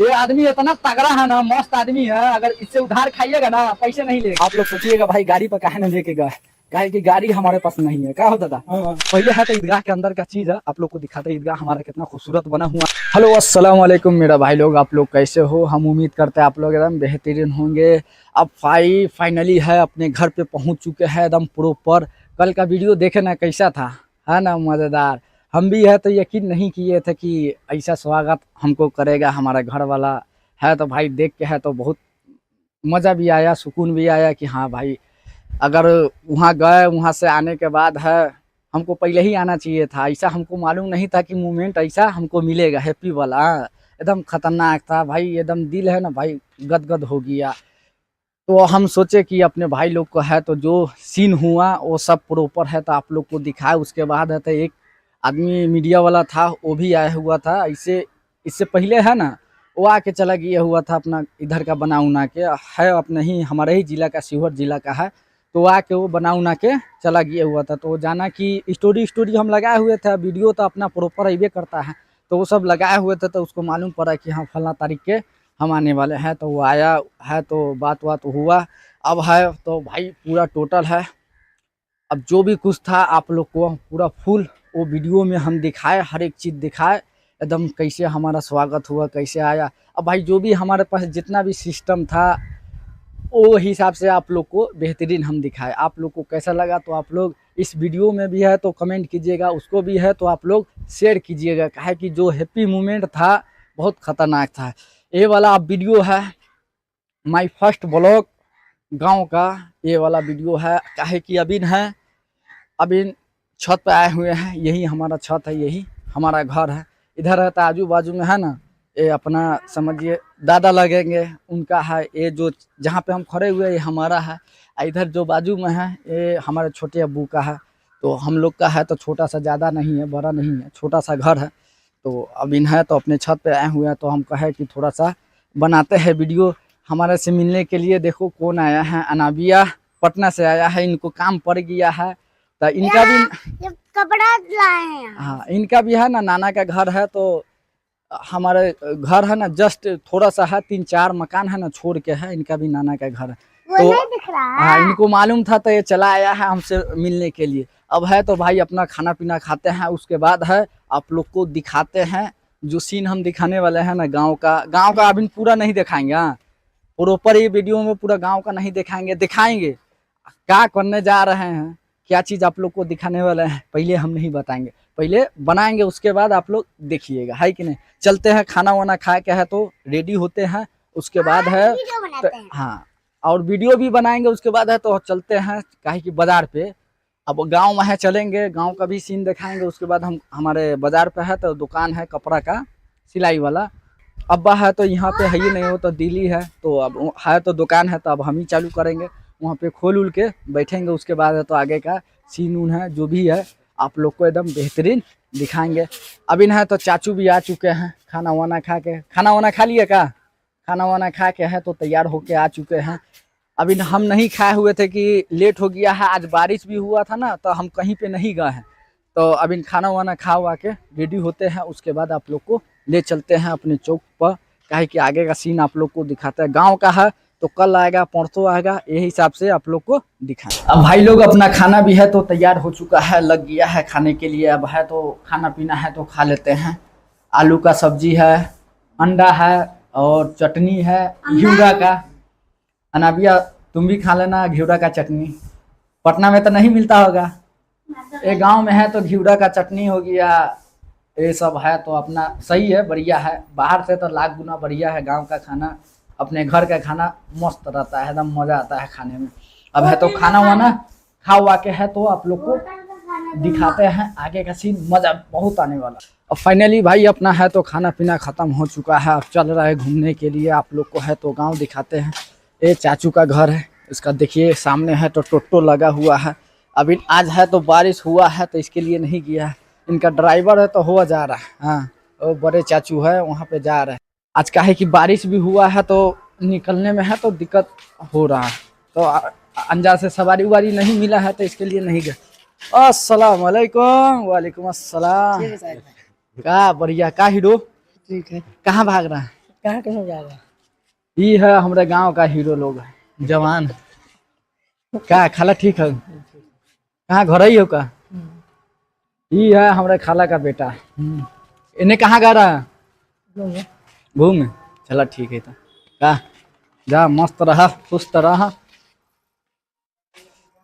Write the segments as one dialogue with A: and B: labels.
A: ये आदमी इतना तगड़ा है ना, मस्त आदमी है। अगर इससे उधार खाइएगा ना, पैसे नहीं लेगा। आप लोग सोचिएगा भाई गाड़ी पर काहे ना लेके गए, काहे की गाड़ी हमारे पास नहीं है। क्या होता था पहले है तो ईदगाह के अंदर का चीज है, आप लोग को दिखाते ईदगाह हमारा कितना खूबसूरत बना हुआ। हेलो अस्सलाम वालेकुम मेरा भाई लोग, आप लोग कैसे हो? हम उम्मीद करते हैं आप लोग एकदम बेहतरीन होंगे। अब फाइनली है अपने घर पे पहुंच चुके हैं एकदम प्रॉपर। कल का वीडियो देखे ना कैसा था, है ना मजेदार। हम भी है तो यकीन नहीं किए थे कि ऐसा स्वागत हमको करेगा हमारा घर वाला। है तो भाई देख के है तो बहुत मज़ा भी आया, सुकून भी आया कि हाँ भाई अगर वहाँ गए, वहाँ से आने के बाद है हमको पहले ही आना चाहिए था। ऐसा हमको मालूम नहीं था कि मोमेंट ऐसा हमको मिलेगा हैप्पी वाला। एकदम खतरनाक था भाई, एकदम दिल है ना भाई गदगद हो गया। तो हम सोचे कि अपने भाई लोग को है तो जो सीन हुआ वो सब प्रॉपर है तो आप लोग को दिखाए। उसके बाद है तो एक आदमी मीडिया वाला था, वो भी आया हुआ था। ऐसे इससे पहले है ना वो आके चला गया हुआ था अपना इधर का बना उना के, है अपने ही हमारे ही जिला का, शिवहर जिला का है। तो वो आके वो बना उना के चला गया हुआ था। तो जाना कि स्टोरी हम लगाए हुए थे, वीडियो तो अपना प्रॉपर अबे करता है। तो वो सब लगाए हुए थे तो उसको मालूम पड़ा कि हाँ फलना तारीख के हम आने वाले हैं। तो वो आया है तो बात हुआ। अब है तो भाई पूरा टोटल है, अब जो भी कुछ था आप लोग को पूरा फुल वो वीडियो में हम दिखाए, हर एक चीज़ दिखाए एकदम कैसे हमारा स्वागत हुआ, कैसे आया। अब भाई जो भी हमारे पास जितना भी सिस्टम था वो हिसाब से आप लोग को बेहतरीन हम दिखाए। आप लोग को कैसा लगा तो आप लोग इस वीडियो में भी है तो कमेंट कीजिएगा, उसको भी है तो आप लोग शेयर कीजिएगा। काहे कि जो हैप्पी मोमेंट था बहुत खतरनाक था। ये वाला अब वीडियो है माय फर्स्ट ब्लॉग गांव का, ये वाला वीडियो है। काहे कि अभी छत पे आए हुए हैं, यही हमारा छत है, यही हमारा घर है। इधर रहता है आजू बाजू में है ना, ये अपना समझिए दादा लगेंगे उनका है। ये जो जहाँ पे हम खड़े हुए ये हमारा है। इधर जो बाजू में है ये हमारे छोटे अब्बू का है। तो हम लोग का है तो छोटा सा, ज़्यादा नहीं है, बड़ा नहीं है, छोटा सा घर है। तो अब इन है तो अपने छत पे आए हुए हैं तो हम कहे कि थोड़ा सा बनाते हैं वीडियो। हमारे से मिलने के लिए देखो कौन आया है, अनाबिया पटना से आया है, इनको काम पड़ गया है। तो इनका भी
B: ये कपड़ा लाए हैं।
A: हाँ इनका भी है ना नाना का घर है। तो हमारे घर है ना जस्ट थोड़ा सा है, 3-4 मकान है ना छोड़ के है, इनका भी नाना का घर है।
B: वो
A: तो
B: नहीं दिख रहा
A: हाँ
B: है।
A: इनको मालूम था तो ये चला आया है हमसे मिलने के लिए। अब है तो भाई अपना खाना पीना खाते हैं, उसके बाद है आप लोग को दिखाते हैं जो सीन हम दिखाने वाले हैं ना गांव का अभी पूरा नहीं दिखाएंगे। हाँ प्रॉपर ये वीडियो में पूरा गांव का नहीं दिखाएंगे, दिखाएंगे क्या करने जा रहे हैं, क्या चीज़ आप लोग को दिखाने वाले हैं पहले हम नहीं बताएंगे, पहले बनाएंगे उसके बाद आप लोग देखिएगा, है कि नहीं। चलते हैं खाना वाना खा के है तो रेडी होते हैं, उसके बाद है
B: वीडियो बनाते हैं।
A: हाँ और वीडियो भी बनाएंगे। उसके बाद है तो चलते हैं काहे कि बाजार पे, अब गांव में है चलेंगे, गांव का भी सीन दिखाएंगे। उसके बाद हम हमारे बाजार पे है तो दुकान है कपड़ा का, सिलाई वाला। अब्बा है तो यहाँ पे है ही नहीं, हो तो दिल्ली है। तो अब है तो दुकान है तो अब हम ही चालू करेंगे, वहाँ पे खोल उल के बैठेंगे। उसके बाद है तो आगे का सीन उन है जो भी है आप लोग को एकदम बेहतरीन दिखाएंगे। अभी है तो चाचू भी आ चुके हैं खाना वाना खा के। खाना वाना खा लिए का? खाना वाना खा के है तो तैयार होके आ चुके हैं। अभी हम नहीं खाए हुए थे कि लेट हो गया है, आज बारिश भी हुआ था ना तो हम कहीं पे नहीं गए हैं। तो अभी खाना वाना खा हुआ के रेडी होते हैं, उसके बाद आप लोग को ले चलते हैं अपने चौक पर। काहे कि आगे का सीन आप लोग को दिखाता है, गांव का है तो कल आएगा परसों आएगा, यही हिसाब से आप लोग को दिखाएं। अब भाई लोग अपना खाना भी है तो तैयार हो चुका है, लग गया है खाने के लिए। अब है तो खाना पीना है तो खा लेते हैं। आलू का सब्जी है, अंडा है और चटनी है घिउरा का। अनाबिया तुम भी खा लेना घिउरा का चटनी, पटना में तो नहीं मिलता होगा, ये गांव में है तो घिउरा का चटनी हो गया, ये सब है तो अपना सही है, बढ़िया है। बाहर से तो लाख गुना बढ़िया है गांव का खाना, अपने घर का खाना मस्त रहता है, एकदम मज़ा आता है खाने में। अब है तो खाना वाना खा हुआ के है तो आप लोग को दिखाते हैं आगे का सीन, मज़ा बहुत आने वाला। अब फाइनली भाई अपना है तो खाना पीना ख़त्म हो चुका है, अब चल रहा है घूमने के लिए। आप लोग को है तो गाँव दिखाते हैं, ये चाचू का घर है, इसका देखिए सामने है तो टोटो लगा हुआ है। अभी आज है तो बारिश हुआ है तो इसके लिए नहीं गया है, इनका ड्राइवर है तो हुआ जा रहा है। हाँ वो बड़े चाचू है वहाँ पे जा रहे हैं। आज काहे कि बारिश भी हुआ है तो निकलने में है तो दिक्कत हो रहा है, तो अंजार से सवारी उवारी नहीं मिला है तो इसके लिए नहीं गए। अस्सलाम वालेकुम। वालेकुम अस्सलाम। का बढ़िया का हीरो,
C: ठीक है।
A: कहाँ भाग रहा है?
C: कहाँ कहाँ जा रहा है?
A: ये है हमारे गांव का हीरो लोग है जवान। का खाला ठीक है? कहाँ घर ही हो का? ये है हमारे खाला का बेटा। इन्हें कहाँ गा रहा है? घूम। चला ठीक है। तो का जा मस्त रहा खुश रहा।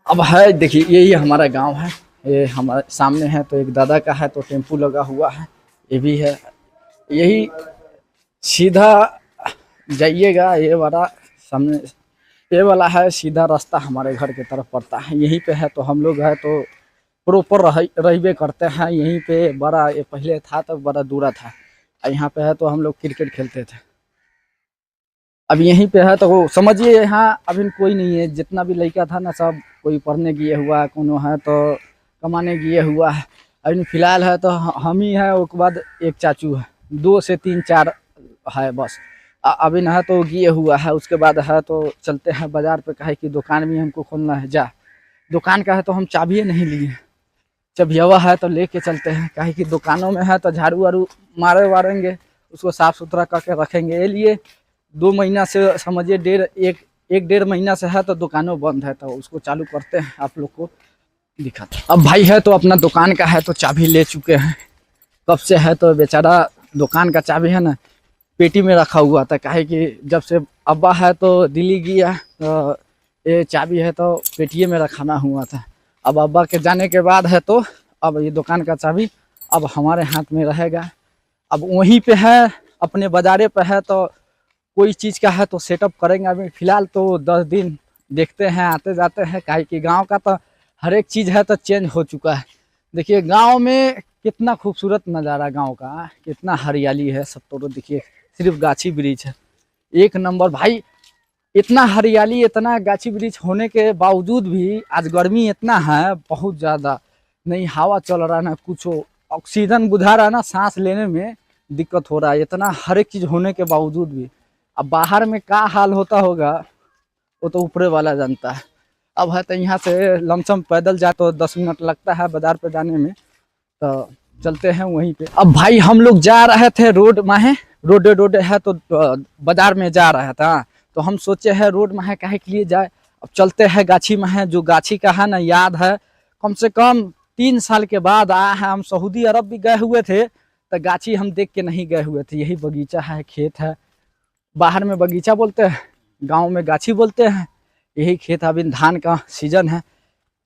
A: अब है देखिए यही हमारा गांव है। ये हमारे सामने है तो एक दादा का है तो टेम्पू लगा हुआ है। ये भी है यही सीधा जाइएगा ये वाला सामने ये वाला है सीधा रास्ता हमारे घर की तरफ पड़ता है। यहीं पे है तो हम लोग है तो प्रॉपर रहबे करते हैं यहीं पे। बड़ा ये पहले था तो बड़ा दूरा था। यहाँ पे है तो हम लोग क्रिकेट खेलते थे। अब यहीं पे है तो वो समझिए यहाँ अभी कोई नहीं है। जितना भी लड़का था ना सब कोई पढ़ने गए हुआ कोनो है तो कमाने गए हुआ है। अभी फिलहाल है तो हम ही है उसके बाद एक चाचू है 2 से 3 4 है बस। अभी ना है तो गए हुआ है। उसके बाद है तो चलते हैं बाजार पे कहे कि दुकान भी हमको खोलना है। जा दुकान का है तो हम चाबिए नहीं लिए। चाबियावा है तो लेके चलते हैं कहे कि दुकानों में है तो झाड़ू वाड़ू मारेंगे उसको साफ सुथरा करके रखेंगे। ये लिए 2 महीना से समझिए एक डेढ़ महीना से है तो दुकानों बंद है तो उसको चालू करते हैं आप लोग को दिखाते हैं। अब भाई है तो अपना दुकान का है तो चाबी ले चुके हैं कब से है तो बेचारा दुकान का चाबी है ना पेटी में रखा हुआ था। काहे कि जब से अब्बा है तो दिल्ली गया तो ये चाबी है तो पेटिए में रखाना हुआ था। अब अब्बा के जाने के बाद है तो अब ये दुकान का चाबी अब हमारे हाथ में रहेगा। अब वहीं पे है अपने बाजारे पे है तो कोई चीज़ का है तो सेटअप करेंगे। अभी फिलहाल तो 10 दिन देखते हैं आते जाते हैं। काहे कि गांव का तो हर एक चीज़ है तो चेंज हो चुका है। देखिए गांव में कितना खूबसूरत नज़ारा गांव का कितना हरियाली है सब तो देखिए सिर्फ गाछी वृक्ष है एक नंबर भाई। इतना हरियाली इतना गाछी वृक्ष होने के बावजूद भी आज गर्मी इतना है बहुत ज़्यादा। नहीं हवा चल रहा ना कुछ ऑक्सीजन बुझा रहा ना सांस लेने में दिक्कत हो रहा है इतना हर एक चीज़ होने के बावजूद भी। अब बाहर में क्या हाल होता होगा वो तो ऊपरे वाला जानता है। अब है तो यहाँ से लमसम पैदल जाए तो 10 मिनट लगता है बाजार पे जाने में तो चलते हैं वहीं पे। अब भाई हम लोग जा रहे थे रोड में रोड है तो बाजार में जा रहा था तो हम सोचे है रोड में है काहे के लिए जाए। अब चलते हैं गाछी में है जो गाछी का है ना याद है कम से कम 3 साल के बाद आया है। हम सऊदी अरब भी गए हुए थे तो गाछी हम देख के नहीं गए हुए थे। यही बगीचा है खेत है बाहर में बगीचा बोलते हैं गाँव में गाछी बोलते हैं। यही खेत अभी धान का सीजन है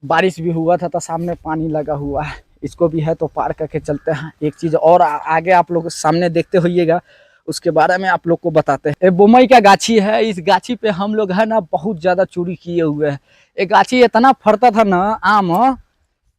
A: बारिश भी हुआ था तो सामने पानी लगा हुआ है। इसको भी है तो पार करके चलते हैं। एक चीज़ और आगे आप लोग सामने देखते होइएगा उसके बारे में आप लोग को बताते हैं। ये बोमई का गाछी है। इस गाछी पे हम लोग है ना बहुत ज़्यादा चोरी किए हुए हैं। ये गाछी इतना फरता था ना आम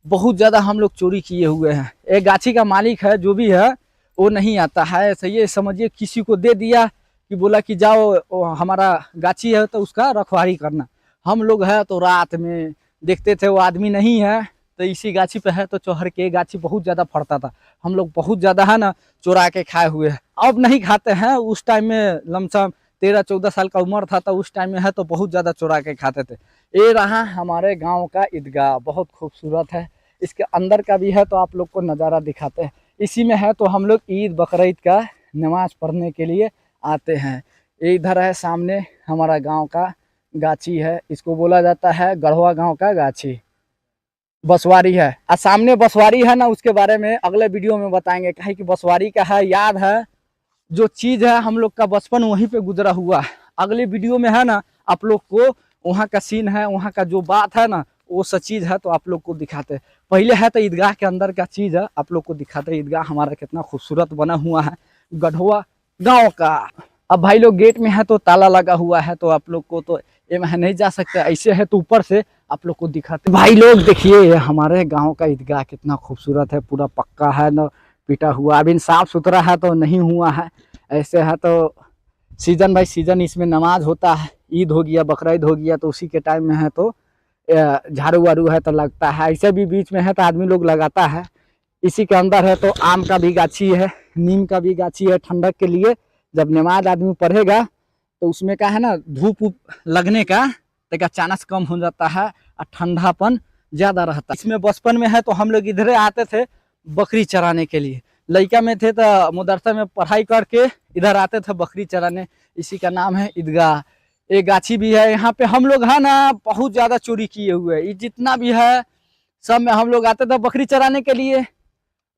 A: बहुत ज़्यादा हम लोग चोरी किए हुए हैं। ये गाछी का मालिक है जो भी है वो नहीं आता है ऐसे ये समझिए किसी को दे दिया कि बोला कि जाओ हमारा गाछी है तो उसका रखवाली करना। हम लोग है तो रात में देखते थे वो आदमी नहीं है तो इसी गाछी पे है तो चौहर के गाछी बहुत ज़्यादा फड़ता था। हम लोग बहुत ज़्यादा है ना चुरा के खाए हुए हैं। अब नहीं खाते हैं उस टाइम में लमसम 13-14 साल का उम्र था तो उस टाइम में है तो बहुत ज़्यादा चुरा के खाते थे। ये रहा हमारे गाँव का ईदगाह बहुत खूबसूरत है। इसके अंदर का भी है तो आप लोग को नज़ारा दिखाते हैं। इसी में है तो हम लोग ईद बकरीद का नमाज पढ़ने के लिए आते हैं। इधर है सामने हमारा गाँव का गाछी है इसको बोला जाता है गढ़वा गाँव का गाछी बसवारी है। और सामने बसवारी है ना उसके बारे में अगले वीडियो में बताएंगे काहे कि बसवारी का है याद है जो चीज़ है हम लोग का बचपन वहीं पे गुजरा हुआ है। अगले वीडियो में है ना आप लोग को वहाँ का सीन है वहाँ का जो बात है ना वो सब चीज़ है तो आप लोग को दिखाते हैं। पहले है तो ईदगाह के अंदर का चीज़ है आप लोग को दिखाते हैं। ईदगाह हमारा कितना खूबसूरत बना हुआ है गढ़वा गाँव का। अब भाई लोग गेट में है तो ताला लगा हुआ है तो आप लोग को तो ये में नहीं जा सकते ऐसे है तो ऊपर से आप लोग को दिखाते। भाई लोग देखिए हमारे गांव का ईदगाह कितना खूबसूरत है पूरा पक्का है ना पीटा हुआ अभी साफ सुथरा है तो नहीं हुआ है ऐसे है तो सीजन बाई सीजन इसमें नमाज होता है। ईद हो गया बकरीद हो गया तो उसी के टाइम में है तो झाड़ू वाड़ू है तो लगता है। ऐसे भी बीच में है तो आदमी लोग लगाता है। इसी के अंदर है तो आम का भी गाछी है नीम का भी गाछी है ठंडक के लिए जब नमाज आदमी पढ़ेगा तो उसमें का है ना धूप लगने का तक चांस कम हो जाता है और ठंडापन ज़्यादा रहता है। इसमें बचपन में है तो हम लोग इधर आते थे बकरी चराने के लिए लड़का में थे तो मदरसा में पढ़ाई करके इधर आते थे बकरी चराने। इसी का नाम है ईदगाह। एक गाछी भी है यहाँ पे। हम लोग है ना बहुत ज्यादा चोरी किए हुए हैं। ये जितना भी है सब में हम लोग आते थे बकरी चराने के लिए।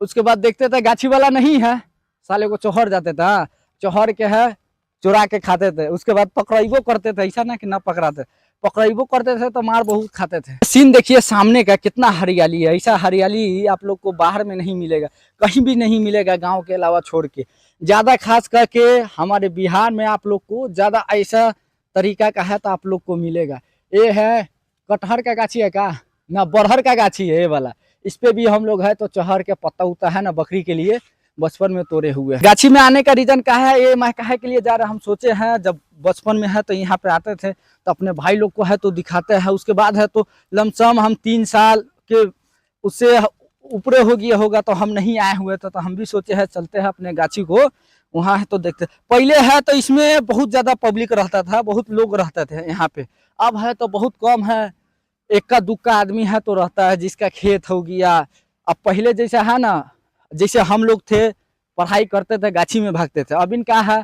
A: उसके बाद देखते थे गाछी वाला नहीं है, साले को चौहर जाते थे। हाँ, चौहर के है चुरा के खाते थे। उसके बाद पकड़ाइबो करते थे, ऐसा ना कि ना पकड़ाते, पकड़ाइबो करते थे तो मार बहुत खाते थे। सीन देखिए सामने का कितना हरियाली है। ऐसा हरियाली आप लोग को बाहर में नहीं मिलेगा, कहीं भी नहीं मिलेगा गांव के अलावा छोड़ के। ज्यादा खास करके हमारे बिहार में आप लोग को ज्यादा ऐसा तरीका का है तो आप लोग को मिलेगा। ये है कटहर का गाछी है का ना, बरहर का गाछी है ये वाला। इस पे भी हम लोग है तो चहर के पत्ता उता है ना बकरी के लिए बचपन में तोड़े हुए हैं। गाछी में आने का रीजन क्या है, ये मैं काहे के लिए जा रहा हम सोचे हैं। जब बचपन में है तो यहाँ पे आते थे तो अपने भाई लोग को है तो दिखाते हैं। उसके बाद है तो लमसम हम 3 साल के उससे ऊपरे हो गया होगा तो हम नहीं आए हुए थे। तो हम भी सोचे हैं चलते हैं अपने गाछी को, वहाँ है तो देखते। पहले है तो इसमें बहुत ज्यादा पब्लिक रहता था, बहुत लोग रहते थे यहाँ पे। अब है तो बहुत कम है, इक्का दुक्का आदमी है तो रहता है जिसका खेत हो गया। अब पहले जैसा है ना, जैसे हम लोग थे पढ़ाई करते थे गाछी में भागते थे। अब इनका है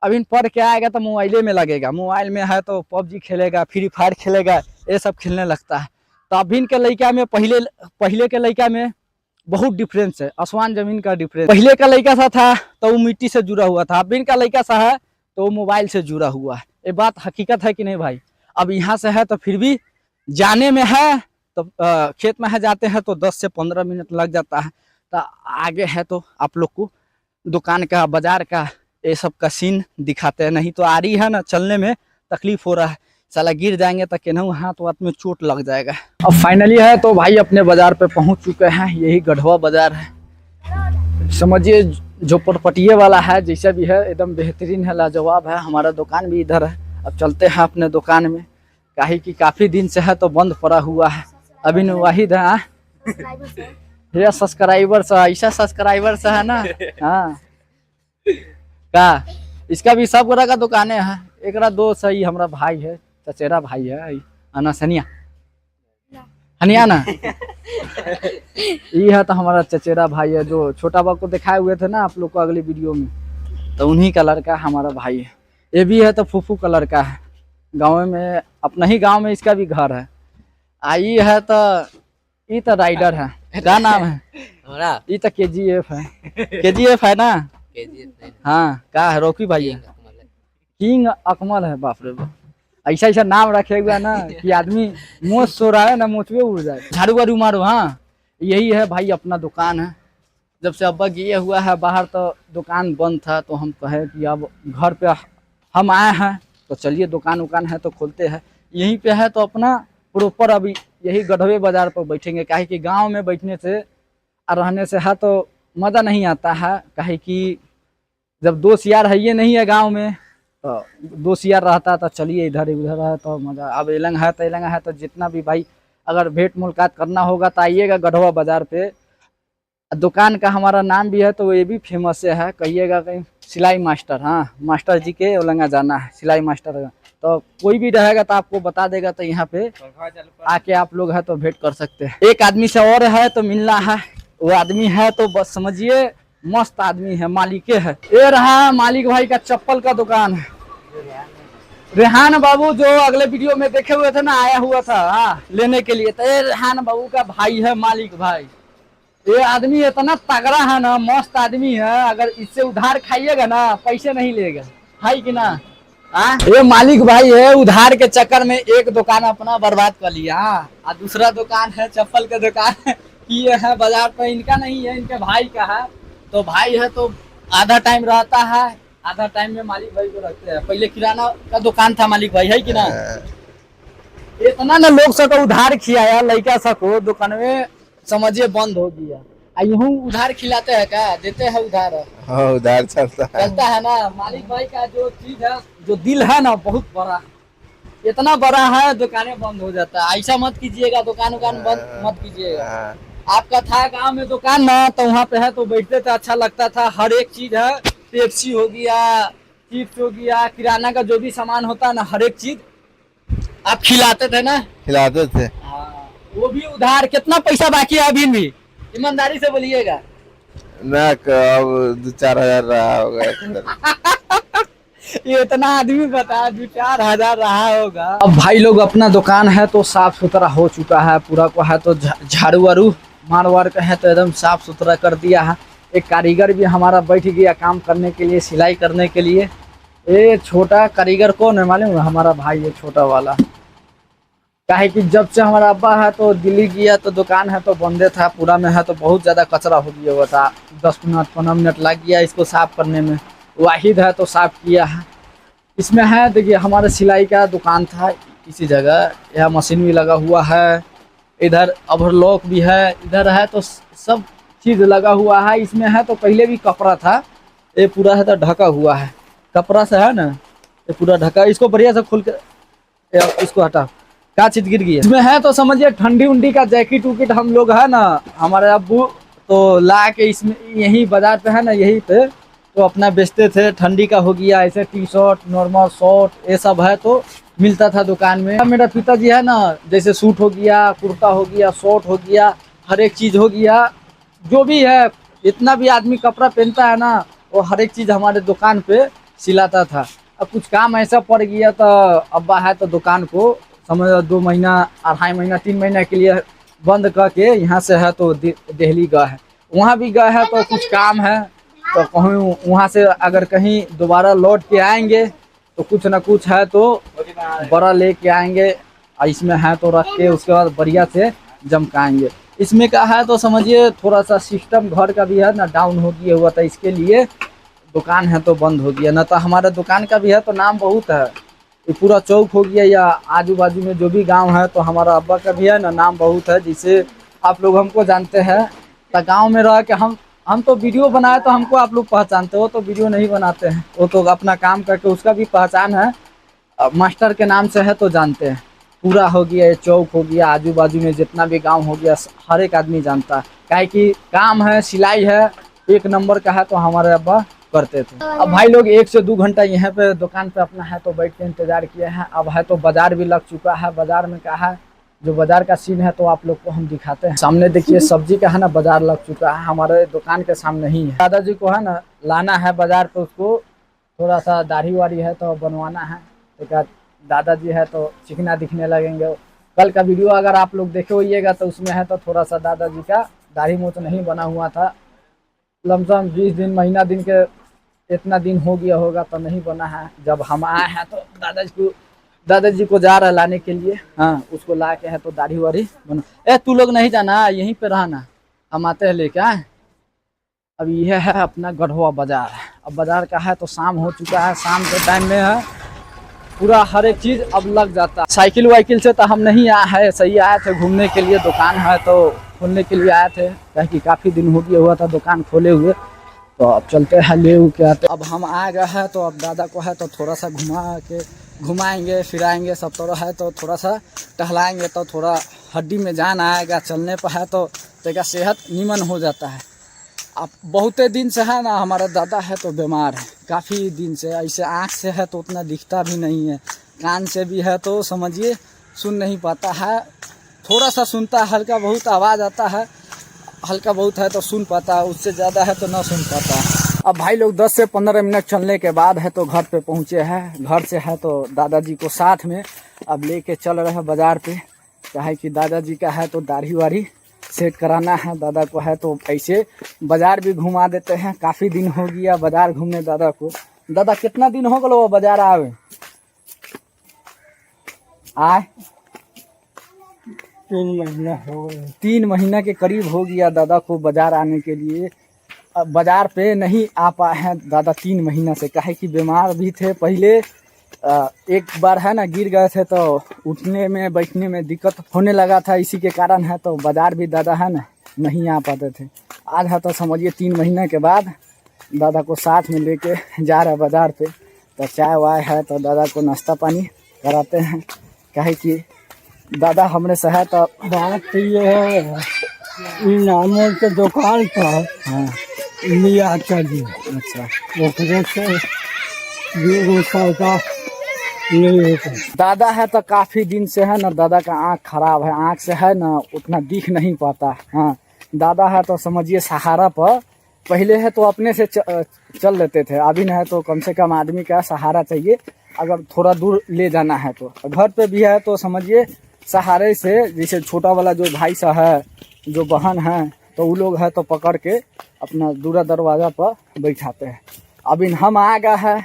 A: अब इन पढ़ के आएगा तो मोबाइले में लगेगा, मोबाइल में है तो पबजी खेलेगा, फ्री फायर खेलेगा, ये सब खेलने लगता है। तो अब इनके लड़का में पहले के लड़का में बहुत डिफरेंस है, आसमान जमीन का डिफरेंस। पहले का लड़का सा था तो वो मिट्टी से जुड़ा हुआ था, अब इनका लड़का सा है तो वो मोबाइल से जुड़ा हुआ है। ये बात हकीकत है कि नहीं भाई? अब यहाँ से है तो फिर भी जाने में है तो खेत में है जाते हैं तो 10 से 15 मिनट लग जाता है। तो आगे है तो आप लोग को दुकान का बाजार का ये सब का सीन दिखाते हैं। नहीं तो आ रही है ना चलने में तकलीफ हो रहा है, साला गिर जाएंगे तो केनहू हाथ वाथ में चोट लग जाएगा। अब फाइनली है तो भाई अपने बाजार पे पहुंच चुके हैं। यही गढ़वा बाजार है, समझिए झोपड़पट्टिये वाला है, जैसा भी है एकदम बेहतरीन है, लाजवाब है। हमारा दुकान भी इधर है। अब चलते हैं अपने दुकान में, काहे कि काफी दिन से है तो बंद पड़ा हुआ है। अभी वाहिद है ये सब्सक्राइबर से, ऐसा सब्सक्राइबर से है ना। हाँ का इसका भी सब तरह का दुकाने है। एक दोस्त है हमारा भाई है, चचेरा भाई है अना सनिया हनिया ना। ये है तो हमारा चचेरा भाई है जो छोटा बा को दिखाए हुए थे ना आप लोग को अगली वीडियो में, तो उन्हीं का लड़का हमारा भाई है। ये भी है तो फूफू का लड़का है, गाँव में अपना ही गाँव में इसका भी घर है। आई है तो ये तो राइडर है, क्या नाम है हमारा? ये तो KGF है, KGF है ना। हाँ का है रॉकी भाई है, किंग अकमल है। बाप रे बाप, ऐसा ऐसा नाम रखे हुआ ना कि आदमी मोच सो रहा है ना मोचवे उड़ जाए। झाड़ू वाड़ू मारो। हाँ यही है भाई अपना दुकान है। जब से अब्बा गए हुआ है बाहर तो दुकान बंद था, तो हम कहे कि अब घर पे हम आए हैं तो चलिए दुकान उकान है तो खोलते हैं। यहीं पे है तो अपना प्रॉपर अभी यही गढ़वे बाजार पर बैठेंगे, काहे कि गांव में बैठने से और रहने से है तो मज़ा नहीं आता है। काहे कि जब दोस्त यार है ये नहीं है गांव में, तो दोस्त यार रहता तो चलिए इधर उधर है तो मज़ा। अब एलंग है तो एलंग है तो जितना भी भाई अगर भेंट मुलाकात करना होगा तो आइएगा गढ़वा बाजार पे। दुकान का हमारा नाम भी है तो ये भी फेमस है, कहिएगा कहीं सिलाई मास्टर। हाँ मास्टर जी के उलंगा जाना है, सिलाई मास्टर। तो कोई भी रहेगा तो आपको बता देगा, तो यहाँ पे आके आप लोग है तो भेंट कर सकते हैं। एक आदमी से और है तो मिलना है, वो आदमी है तो बस समझिए मस्त आदमी है, मालिके है। ये रहा मालिक भाई का चप्पल का दुकान है, रेहान बाबू जो अगले वीडियो में देखे हुए थे ना, आया हुआ था हाँ लेने के लिए। तो ये रेहान बाबू का भाई है मालिक भाई। ये आदमी इतना तगड़ा है ना, मस्त आदमी है। अगर इससे उधार खाइएगा ना पैसे नहीं लेगा, है कि ना। ये मालिक भाई है, उधार के चक्कर में एक दुकान अपना बर्बाद कर लिया और दूसरा दुकान है चप्पल का दुकान किए है बाजार पर। इनका नहीं है, इनके भाई का है। तो भाई है तो आधा टाइम रहता है, आधा टाइम में मालिक भाई को रखते हैं। पहले किराना का दुकान था मालिक भाई, है कि ना। इतना ना लोग सब उधार खिलाया लड़का सबको, दुकान में समझिए बंद हो गया। यूं उधार खिलाते हैं क्या, देते हैं उधार?
C: हाँ उधार चलता
A: है ना। मालिक भाई का जो चीज है, जो दिल है ना बहुत बड़ा, इतना बड़ा है दुकानें बंद हो जाता है। ऐसा मत कीजिएगा, दुकान उकान बंद मत कीजिएगा। आपका था गांव में दुकान ना, तो वहाँ पे है तो बैठते थे, अच्छा लगता था। हर एक चीज है, पेप्सी हो गया, चिप्स हो गया, किराना का जो भी सामान होता है ना, हर एक चीज आप खिलाते थे ना।
C: खिलाते थे
A: हाँ, वो भी उधार। कितना पैसा बाकी है अभी भी, ईमानदारी से बोलिएगा?
C: ना अब 2-4 हजार रहा होगा
A: ये इतना आदमी बता 2-4 हजार रहा होगा। अब भाई लोग अपना दुकान है तो साफ सुथरा हो चुका है पूरा को है तो झाड़ू वाड़ू मार वार का है तो एकदम साफ सुथरा कर दिया है। एक कारीगर भी हमारा बैठ गया काम करने के लिए, सिलाई करने के लिए। ये छोटा कारीगर कौन है मालूम है? हमारा भाई है छोटा वाला। काहे कि जब से हमारा अब्बा है तो दिल्ली गया तो दुकान है तो बंदे था, पूरा में है तो बहुत ज़्यादा कचरा हो गया हुआ था। 10 मिनट 15 मिनट लग गया इसको साफ करने में। वाहिद है तो साफ किया है। इसमें है देखिए हमारे सिलाई का दुकान था इसी जगह, यह मशीन भी लगा हुआ है, इधर ओवरलॉक भी है, इधर है तो सब चीज़ लगा हुआ है। इसमें है तो पहले भी कपड़ा था, ये पूरा है तो ढका हुआ है कपड़ा से है ना, ये पूरा ढका। इसको बढ़िया से खोल के इसको हटा, क्या चीज गिर गई है इसमें है तो समझिए ठंडी उंडी का जैकेट उकेट हम लोग है ना हमारे अब्बू तो ला के इसमें यही बाजार पे है ना यही पे तो अपना बेचते थे। ठंडी का हो गया ऐसे टी शर्ट नॉर्मल शर्ट ये सब है तो मिलता था दुकान में। मेरा पिताजी है ना जैसे सूट हो गया, कुर्ता हो गया, शर्ट हो गया, हर एक चीज हो गया, जो भी है इतना भी आदमी कपड़ा पहनता है ना वो हर एक चीज हमारे दुकान पे सिलाता था। अब कुछ काम ऐसा पड़ गया तो अब्बा है तो दुकान को समझ 2 महीना 2.5 महीना 3 महीना के लिए बंद करके यहाँ से है तो दिल्ली गए है। वहाँ भी गए हैं तो कुछ काम है तो कहीं वहाँ से अगर कहीं दोबारा लौट के आएंगे तो कुछ ना कुछ है तो बड़ा लेके आएंगे और इसमें है तो रख के उसके बाद बढ़िया से जमकाएंगे। इसमें का है तो समझिए थोड़ा सा सिस्टम घर का भी है ना डाउन हो गया हुआ था, इसके लिए दुकान है तो बंद हो गया। ना तो हमारे दुकान का भी है तो नाम बहुत है, ये पूरा चौक हो गया या आजू बाजू में जो भी गांव है तो हमारा अब्बा का भी है ना नाम बहुत है। जिसे आप लोग हमको जानते हैं तो गांव में रह के हम तो वीडियो बनाए तो हमको आप लोग पहचानते हो, तो वीडियो नहीं बनाते हैं वो तो अपना काम करके उसका भी पहचान है, मास्टर के नाम से है तो जानते हैं। पूरा हो गया ये चौक हो गया, आजू बाजू में जितना भी गाँव हो गया हर एक आदमी जानता है। काहे कि काम है सिलाई है एक नंबर का है तो हमारे अब्बा करते थे। अब भाई लोग 1 से 2 घंटा यहाँ पे दुकान पे अपना है तो बैठ के इंतजार किए हैं। अब है तो बाजार भी लग चुका है, बाजार में क्या है जो बाजार का सीन है तो आप लोग को हम दिखाते हैं। सामने देखिए सब्जी का है ना बाजार लग चुका है, हमारे दुकान के सामने ही है। दादाजी को है ना लाना है बाजार पे, उसको थोड़ा सा दाढ़ी वाड़ी है तो बनवाना है तो क्या दादाजी है तो चिकना दिखने लगेंगे। कल का वीडियो अगर आप लोग देखे होइएगा तो उसमें है तो थोड़ा सा दादाजी का दाढ़ी मूँछ नहीं बना हुआ था, लमसम 20 दिन महीना दिन के इतना दिन हो गया होगा तो नहीं बना है। जब हम आए हैं तो दादाजी को जा रहा है लाने के लिए, हाँ उसको ला के है तो दाढ़ी वाड़ी बना। तू लोग नहीं जाना यहीं पे रहना, हम आते हैं लेके आए। अब यह है अपना गढ़वा बाजार। अब बाजार का है तो शाम हो चुका है, शाम के टाइम में है पूरा हर एक चीज अब लग जाता है। साइकिल वाइकिल से तो हम नहीं आए हैं, सही आए थे घूमने के लिए, दुकान है तो खोलने के लिए आए थे क्योंकि काफ़ी दिन हो गया हुआ था दुकान खोले हुए। तो अब चलते हैं ले के आते। अब हम आ गए हैं तो अब दादा को है तो थोड़ा सा घुमाएंगे फिराएंगे सब तरह है तो थोड़ा सा टहलाएंगे तो थोड़ा हड्डी में जान आएगा, चलने पर है तो तेरा सेहत नीमन हो जाता है। अब बहुते दिन से है ना हमारा दादा है तो बीमार है काफ़ी दिन से, ऐसे आँख से है तो उतना दिखता भी नहीं है, कान से भी है तो समझिए सुन नहीं पाता है, थोड़ा सा सुनता है, हल्का बहुत आवाज़ आता है, हल्का बहुत है तो सुन पाता है, उससे ज़्यादा है तो ना सुन पाता है। अब भाई लोग 10 से 15 मिनट चलने के बाद है तो घर पे पहुँचे हैं। घर से है तो दादाजी को साथ में अब लेके चल रहे हैं बाज़ार पे, क्या है कि दादाजी का है तो दाढ़ी वाड़ी सेट कराना है। दादा को है तो ऐसे बाज़ार भी घुमा देते हैं, काफ़ी दिन हो गया बाज़ार घूमने दादा को। दादा कितना दिन हो गलो बाज़ार आए?
D: 3 महीना हो गए।
A: 3 महीना के करीब हो गया दादा को बाज़ार आने के लिए। अब बाज़ार पे नहीं आ पाए हैं दादा 3 महीना से, काहे कि बीमार भी थे पहले। एक बार है ना गिर गए थे तो उठने में बैठने में दिक्कत होने लगा था, इसी के कारण है तो बाज़ार भी दादा है ना नहीं आ पाते थे। आज है तो समझिए 3 महीने के बाद दादा को साथ में लेके जा रहा है बाज़ार पे, तो चाय वाय है तो दादा को नाश्ता पानी कराते हैं, काहे कि दादा हमने से है तो
D: बात तो ये है इनामों के दुकान पर
A: हाँ
D: लिया चलिए,
A: अच्छा
D: ओकरे से 2 साल का नहीं होता।
A: दादा है तो काफ़ी दिन से है ना दादा का आँख खराब है, आँख से है ना उतना दिख नहीं पाता। हाँ दादा है तो समझिए सहारा पर पहले है तो अपने से चल लेते थे, अभी न है तो कम से कम आदमी का सहारा चाहिए अगर थोड़ा दूर ले जाना है तो। घर पे भी है तो समझिए सहारे से, जैसे छोटा वाला जो भाई सा है, जो बहन है, तो वो लोग है तो पकड़ के अपना दूरा दरवाज़ा पर बैठाते हैं। अभी हम आ गए है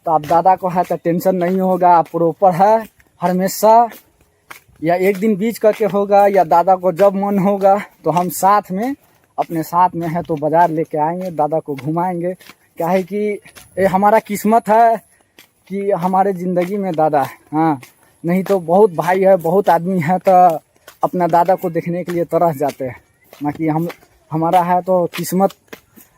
A: तो अब दादा को है तो टेंशन नहीं होगा, आप प्रॉपर है हमेशा, या एक दिन बीच करके होगा या दादा को जब मन होगा तो हम साथ में अपने साथ में है तो बाज़ार लेके आएंगे, दादा को घुमाएंगे। क्या है कि ये हमारा किस्मत है कि हमारे ज़िंदगी में दादा है। हाँ, नहीं तो बहुत भाई है, बहुत आदमी है तो अपना दादा को देखने के लिए तरस जाते हैं। बाकी हमारा है तो किस्मत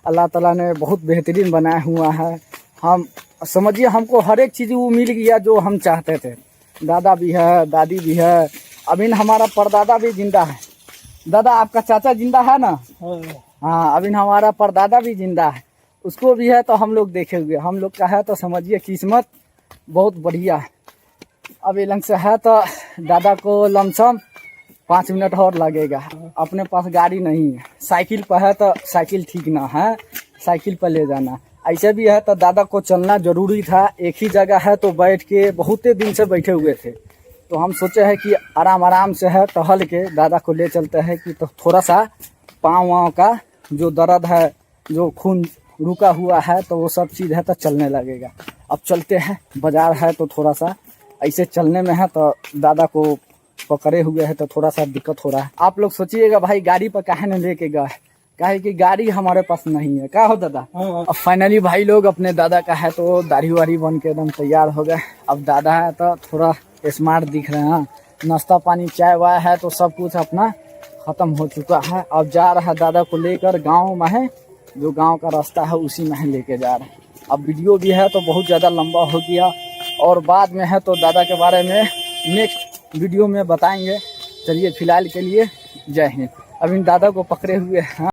A: अल्लाह ताला ने बहुत बेहतरीन बनाया हुआ है। हम समझिए हमको हर एक चीज़ वो मिल गया जो हम चाहते थे। दादा भी है, दादी भी है, अभी हमारा परदादा भी जिंदा है। दादा आपका चाचा जिंदा है ना? हाँ, अभी हमारा परदादा भी जिंदा है, उसको भी है तो हम लोग देखे हुए। हम लोग का है तो समझिए किस्मत बहुत बढ़िया है। अब ये लंग से है तो दादा को लमसम 5 मिनट और लगेगा। अपने पास गाड़ी नहीं है, साइकिल पर है तो साइकिल ठीक ना है, साइकिल पर ले जाना। ऐसे भी है तो दादा को चलना जरूरी था, एक ही जगह है तो बैठ के बहुत दिन से बैठे हुए थे, तो हम सोचे हैं कि आराम आराम से है टहल के दादा को ले चलते हैं कि तो थोड़ा सा पाँव वाँव का जो दर्द है, जो खून रुका हुआ है, तो वो सब चीज़ है तो चलने लगेगा। अब चलते हैं, बाजार है तो थोड़ा सा ऐसे चलने में है तो दादा को पकड़े हुए है तो थोड़ा सा दिक्कत हो रहा है। आप लोग सोचिएगा भाई गाड़ी पर काहे न लेके गए, काहे कि गाड़ी हमारे पास नहीं है। क्या हो दादा? अब फाइनली भाई लोग अपने दादा का है तो दाढ़ी वाड़ी बन के एकदम तैयार हो गए। अब दादा है तो थोड़ा स्मार्ट दिख रहे हैं, नाश्ता पानी चाय वाय है तो सब कुछ अपना ख़त्म हो चुका है। अब जा रहा है दादा को लेकर गांव में है, जो गांव का रास्ता है उसी में है लेके जा रहे हैं। अब वीडियो भी है तो बहुत ज़्यादा लंबा हो गया और बाद में है तो दादा के बारे में नेक्स्ट वीडियो में बताएंगे। चलिए फिलहाल के लिए जय हिंद। अभी दादा को पकड़े हुए हैं।